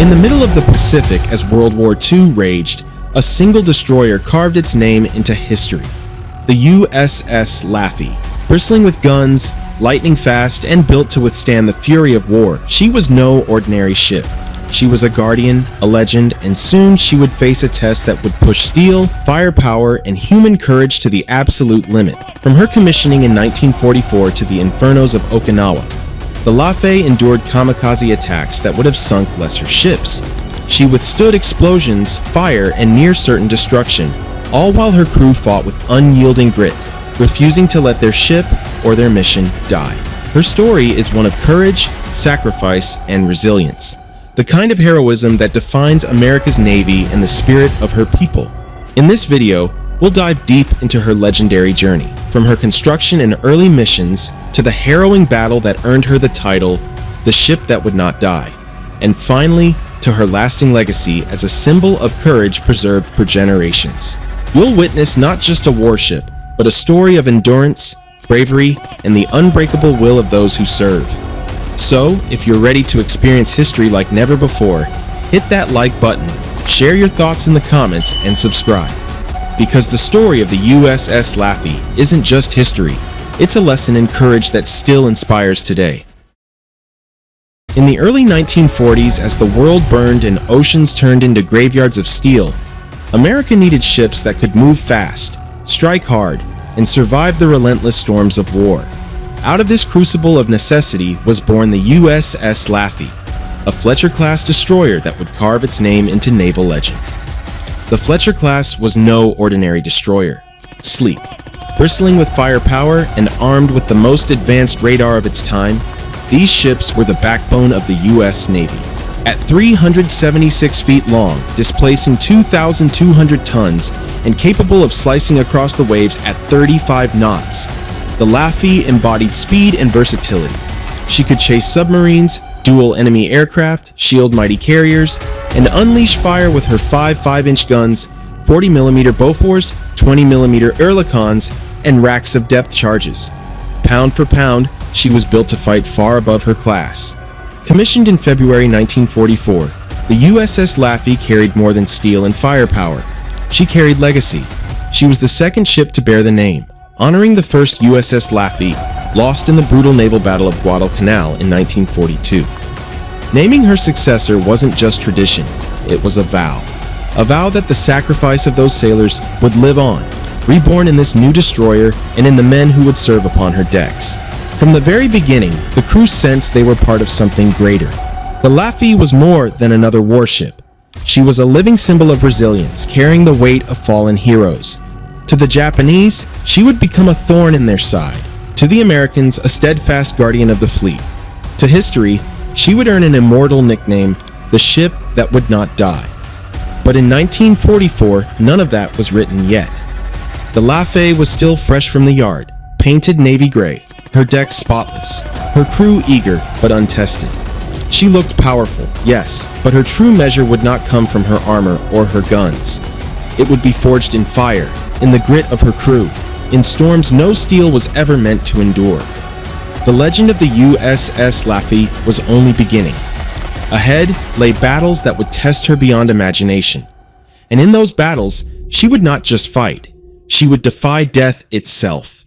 In the middle of the Pacific as World War II raged, a single destroyer carved its name into history. The USS Laffey. Bristling with guns, lightning fast, and built to withstand the fury of war, she was no ordinary ship. She was a guardian, a legend, and soon she would face a test that would push steel, firepower, and human courage to the absolute limit. From her commissioning in 1944 to the infernos of Okinawa, the Laffey endured kamikaze attacks that would have sunk lesser ships. She withstood explosions, fire, and near-certain destruction, all while her crew fought with unyielding grit, refusing to let their ship or their mission die. Her story is one of courage, sacrifice, and resilience, the kind of heroism that defines America's Navy and the spirit of her people. In this video, we'll dive deep into her legendary journey, from her construction and early missions to the harrowing battle that earned her the title, the ship that would not die, and finally, to her lasting legacy as a symbol of courage preserved for generations. You'll witness not just a warship, but a story of endurance, bravery, and the unbreakable will of those who serve. So, if you're ready to experience history like never before, hit that like button, share your thoughts in the comments, and subscribe. Because the story of the USS Laffey isn't just history, it's a lesson in courage that still inspires today. In the early 1940s, as the world burned and oceans turned into graveyards of steel, America needed ships that could move fast, strike hard, and survive the relentless storms of war. Out of this crucible of necessity was born the USS Laffey, a Fletcher-class destroyer that would carve its name into naval legend. The Fletcher-class was no ordinary destroyer. Sleek, bristling with firepower and armed with the most advanced radar of its time, these ships were the backbone of the U.S. Navy. At 376 feet long, displacing 2,200 tons, and capable of slicing across the waves at 35 knots, the Laffey embodied speed and versatility. She could chase submarines, duel enemy aircraft, shield mighty carriers, and unleash fire with her 5.5-inch guns, 40mm Bofors, 20mm Oerlikons, and racks of depth charges. Pound for pound, she was built to fight far above her class. Commissioned in February 1944, the USS Laffey carried more than steel and firepower. She carried legacy. She was the second ship to bear the name, honoring the first USS Laffey, lost in the brutal naval Battle of Guadalcanal in 1942. Naming her successor wasn't just tradition, it was a vow. A vow that the sacrifice of those sailors would live on, reborn in this new destroyer and in the men who would serve upon her decks. From the very beginning, the crew sensed they were part of something greater. The Laffey was more than another warship. She was a living symbol of resilience, carrying the weight of fallen heroes. To the Japanese, she would become a thorn in their side. To the Americans, a steadfast guardian of the fleet. To history, she would earn an immortal nickname, the ship that would not die. But in 1944, none of that was written yet. The Laffey was still fresh from the yard, painted navy gray, her decks spotless, her crew eager but untested. She looked powerful, yes, but her true measure would not come from her armor or her guns. It would be forged in fire, in the grit of her crew, in storms no steel was ever meant to endure. The legend of the USS Laffey was only beginning. Ahead lay battles that would test her beyond imagination. And in those battles, she would not just fight, she would defy death itself.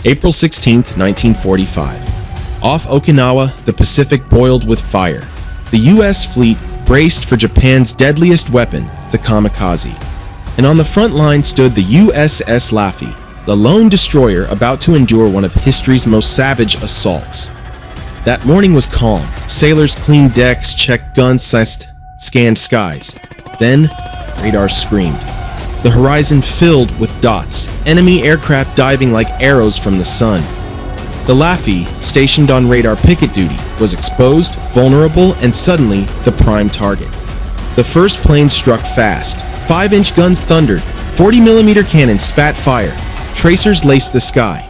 April 16, 1945. Off Okinawa, the Pacific boiled with fire. The U.S. fleet braced for Japan's deadliest weapon, the kamikaze. And on the front line stood the USS Laffey, the lone destroyer about to endure one of history's most savage assaults. That morning was calm. Sailors cleaned decks, checked guns, scanned skies. Then, radar screamed. The horizon filled with dots, enemy aircraft diving like arrows from the sun. The Laffey, stationed on radar picket duty, was exposed, vulnerable, and suddenly the prime target. The first plane struck fast. 5-inch guns thundered, 40mm cannons spat fire, tracers laced the sky.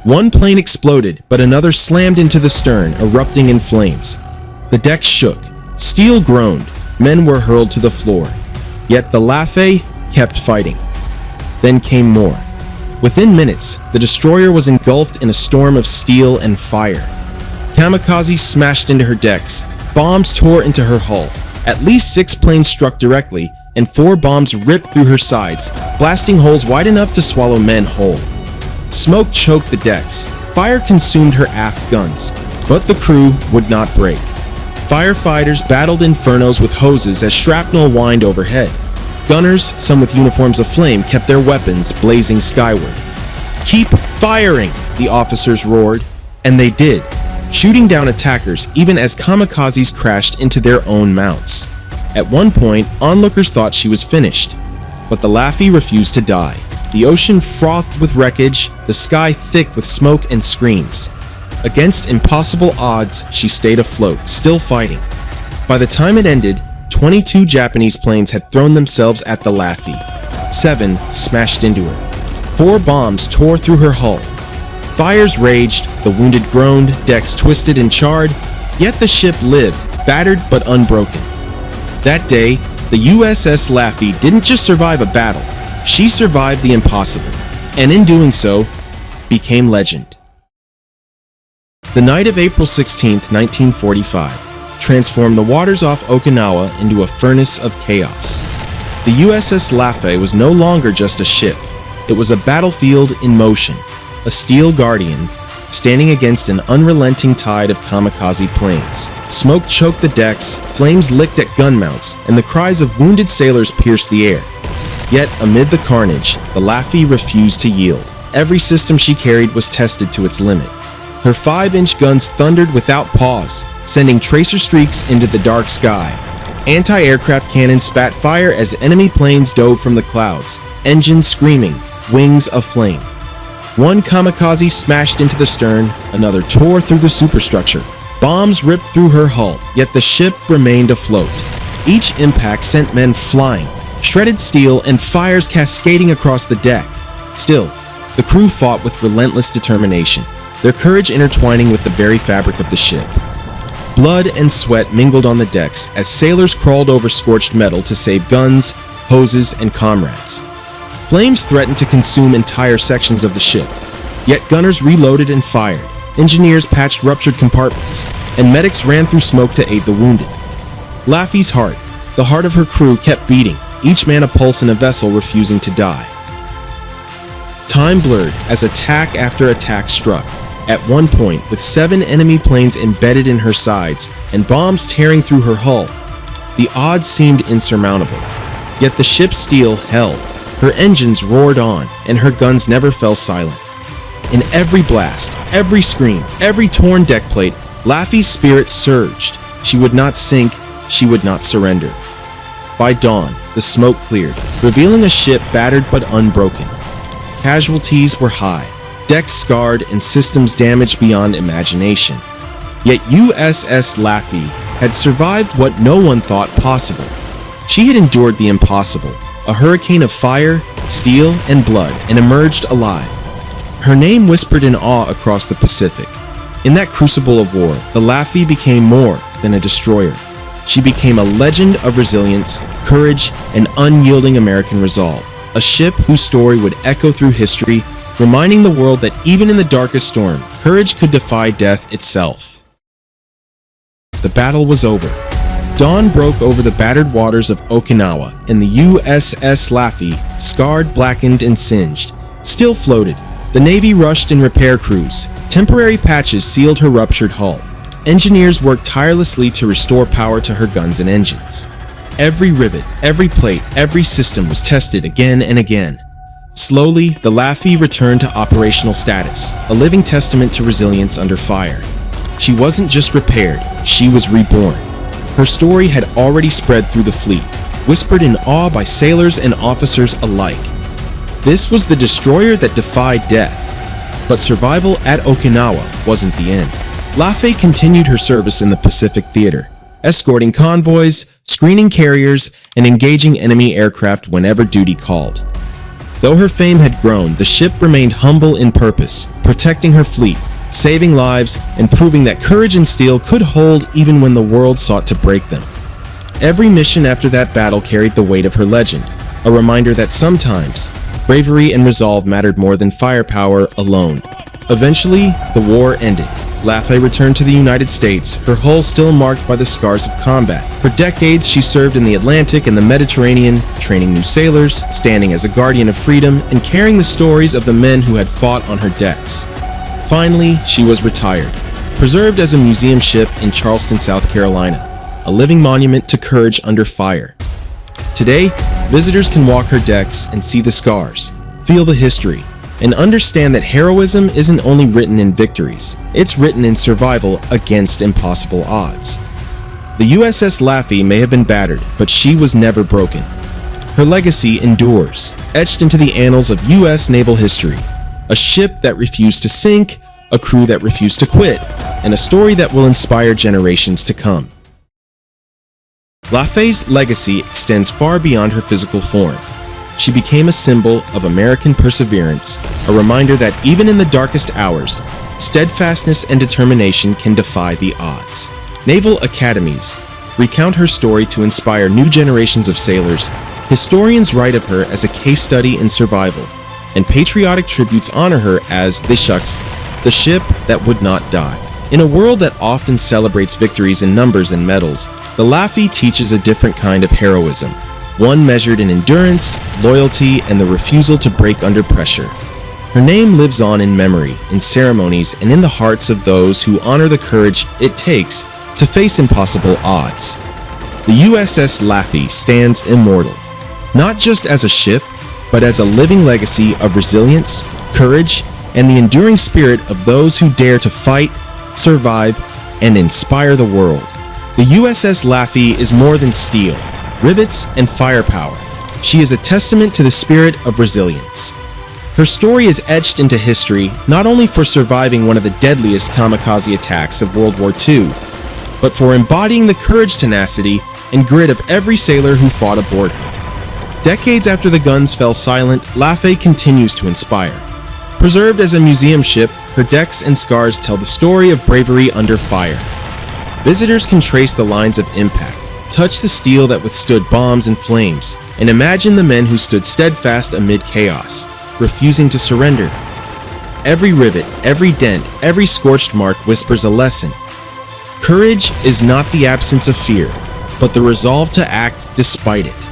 One plane exploded, but another slammed into the stern, erupting in flames. The deck shook, steel groaned, men were hurled to the floor. Yet the Laffey kept fighting. Then came more. Within minutes, the destroyer was engulfed in a storm of steel and fire. Kamikazes smashed into her decks, Bombs tore into her hull. At least 6 planes struck directly, and 4 bombs ripped through her sides, blasting holes wide enough to swallow men whole. Smoke choked the decks. Fire consumed her aft guns, but the crew would not break. Firefighters battled infernos with hoses as shrapnel whined overhead. Gunners, some with uniforms of flame, kept their weapons blazing skyward. "Keep firing!" the officers roared, and they did, shooting down attackers even as kamikazes crashed into their own mounts. At one point, onlookers thought she was finished, but the Laffey refused to die. The ocean frothed with wreckage, the sky thick with smoke and screams. Against impossible odds, she stayed afloat, still fighting. By the time it ended, 22 Japanese planes had thrown themselves at the Laffey. 7 smashed into her. 4 bombs tore through her hull. Fires raged, the wounded groaned, decks twisted and charred, yet the ship lived, battered but unbroken. That day, the USS Laffey didn't just survive a battle, she survived the impossible, and in doing so, became legend. The night of April 16, 1945, transformed the waters off Okinawa into a furnace of chaos. The USS Laffey was no longer just a ship, it was a battlefield in motion, a steel guardian, standing against an unrelenting tide of kamikaze planes. Smoke choked the decks, flames licked at gun mounts, and the cries of wounded sailors pierced the air. Yet, amid the carnage, the Laffey refused to yield. Every system she carried was tested to its limit. Her 5-inch guns thundered without pause, sending tracer streaks into the dark sky. Anti-aircraft cannons spat fire as enemy planes dove from the clouds, engines screaming, wings aflame. One kamikaze smashed into the stern, another tore through the superstructure. Bombs ripped through her hull, yet the ship remained afloat. Each impact sent men flying, shredded steel and fires cascading across the deck. Still, the crew fought with relentless determination, their courage intertwining with the very fabric of the ship. Blood and sweat mingled on the decks as sailors crawled over scorched metal to save guns, hoses, and comrades. Flames threatened to consume entire sections of the ship, yet gunners reloaded and fired, engineers patched ruptured compartments, and medics ran through smoke to aid the wounded. Laffey's heart, the heart of her crew, kept beating, each man a pulse in a vessel refusing to die. Time blurred as attack after attack struck, at one point with 7 enemy planes embedded in her sides and bombs tearing through her hull. The odds seemed insurmountable, yet the ship's steel held. Her engines roared on, and her guns never fell silent. In every blast, every scream, every torn deck plate, Laffey's spirit surged. She would not sink, she would not surrender. By dawn, the smoke cleared, revealing a ship battered but unbroken. Casualties were high, decks scarred and systems damaged beyond imagination. Yet USS Laffey had survived what no one thought possible. She had endured the impossible, a hurricane of fire, steel, and blood, and emerged alive. Her name whispered in awe across the Pacific. In that crucible of war, the Laffey became more than a destroyer. She became a legend of resilience, courage, and unyielding American resolve. A ship whose story would echo through history, reminding the world that even in the darkest storm, courage could defy death itself. The battle was over. Dawn broke over the battered waters of Okinawa, and the USS Laffey, scarred, blackened, and singed, still floated. The Navy rushed in repair crews. Temporary patches sealed her ruptured hull. Engineers worked tirelessly to restore power to her guns and engines. Every rivet, every plate, every system was tested again and again. Slowly, the Laffey returned to operational status, a living testament to resilience under fire. She wasn't just repaired, she was reborn. Her story had already spread through the fleet, whispered in awe by sailors and officers alike. This was the destroyer that defied death. But survival at Okinawa wasn't the end. Laffey continued her service in the Pacific Theater, escorting convoys, screening carriers, and engaging enemy aircraft whenever duty called. Though her fame had grown, the ship remained humble in purpose, protecting her fleet, saving lives, and proving that courage and steel could hold even when the world sought to break them. Every mission after that battle carried the weight of her legend, a reminder that sometimes bravery and resolve mattered more than firepower alone. Eventually, the war ended. Laffey returned to the United States, her hull still marked by the scars of combat. For decades, she served in the Atlantic and the Mediterranean, training new sailors, standing as a guardian of freedom, and carrying the stories of the men who had fought on her decks. Finally, she was retired, preserved as a museum ship in Charleston, South Carolina, a living monument to courage under fire. Today, visitors can walk her decks and see the scars, feel the history, and understand that heroism isn't only written in victories, it's written in survival against impossible odds. The USS Laffey may have been battered, but she was never broken. Her legacy endures, etched into the annals of U.S. naval history. A ship that refused to sink, a crew that refused to quit, and a story that will inspire generations to come. Laffey's legacy extends far beyond her physical form. She became a symbol of American perseverance, a reminder that even in the darkest hours, steadfastness and determination can defy the odds. Naval academies recount her story to inspire new generations of sailors. Historians write of her as a case study in survival, and patriotic tributes honor her as the ship that would not die. In a world that often celebrates victories in numbers and medals, the Laffey teaches a different kind of heroism, one measured in endurance, loyalty, and the refusal to break under pressure. Her name lives on in memory, in ceremonies, and in the hearts of those who honor the courage it takes to face impossible odds. The USS Laffey stands immortal, not just as a ship, but as a living legacy of resilience, courage, and the enduring spirit of those who dare to fight, survive, and inspire the world. The USS Laffey is more than steel, rivets, and firepower. She is a testament to the spirit of resilience. Her story is etched into history not only for surviving one of the deadliest kamikaze attacks of World War II, but for embodying the courage, tenacity, and grit of every sailor who fought aboard her. Decades after the guns fell silent, Laffey continues to inspire. Preserved as a museum ship, her decks and scars tell the story of bravery under fire. Visitors can trace the lines of impact, touch the steel that withstood bombs and flames, and imagine the men who stood steadfast amid chaos, refusing to surrender. Every rivet, every dent, every scorched mark whispers a lesson. Courage is not the absence of fear, but the resolve to act despite it.